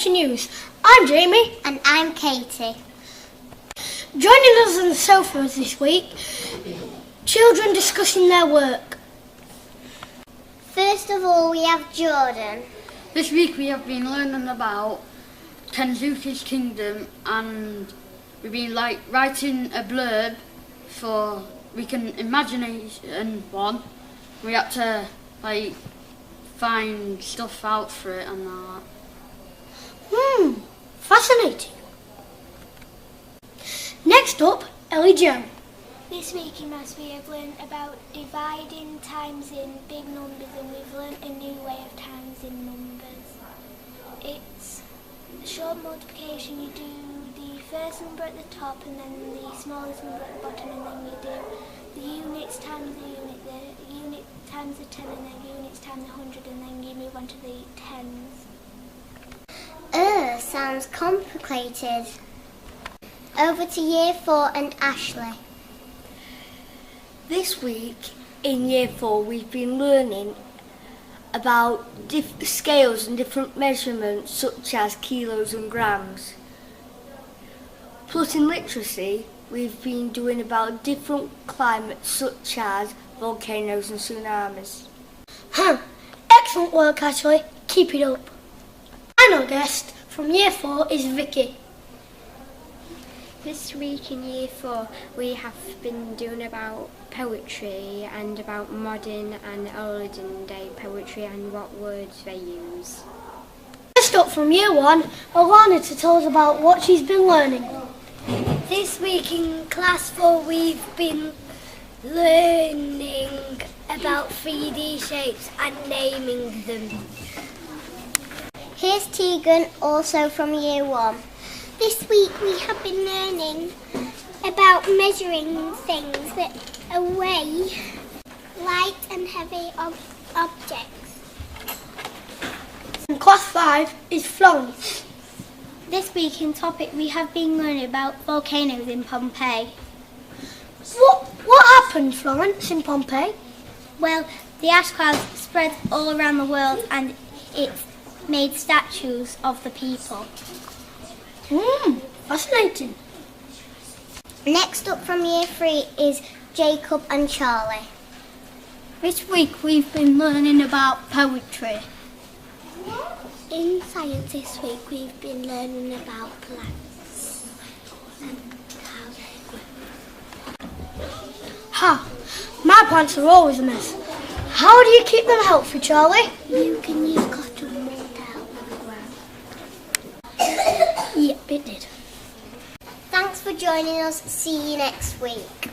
Nature News. I'm Jamie. And I'm Katie. Joining us on the sofas this week, children discussing their work. First of all, we have Jordan. This week we have been learning about Kingfisher's kingdom, and we've been writing a blurb for we can imagination one. We had to find stuff out for it and that. Fascinating. Next up, Ellie Jo. This week in maths we have learned about dividing times in big numbers, and we've learned a new way of times in numbers. It's short multiplication. You do the first number at the top and then the smallest number at the bottom, and then you do the units times the unit times the 10, and then units times the 100, and then you move on to the tens. Sounds complicated. Over to Year 4 and Ashley. This week in Year 4 we've been learning about scales and different measurements such as kilos and grams. Plus in literacy we've been doing about different climates such as volcanoes and tsunamis. Excellent work, Ashley. Keep it up. Final guest from Year 4 is Vicky. This week in Year 4 we have been doing about poetry and about modern and olden day poetry and what words they use. Next up from Year 1, Alana to tell us about what she's been learning. This week in Class 4 we've been learning about 3D shapes and naming them. Here's Tegan, also from Year 1. This week we have been learning about measuring things that weigh light and heavy objects. And Class 5 is Florence. This week in topic we have been learning about volcanoes in Pompeii. What happened, Florence, in Pompeii? Well, the ash clouds spread all around the world, and it made statues of the people. Fascinating. Next up from Year 3 is Jacob and Charlie. This week we've been learning about poetry. In science this week we've been learning about plants and how they grow. My plants are always a mess. How do you keep them healthy, Charlie? You can use cotton wool to help them grow. Yep, it did. Thanks for joining us. See you next week.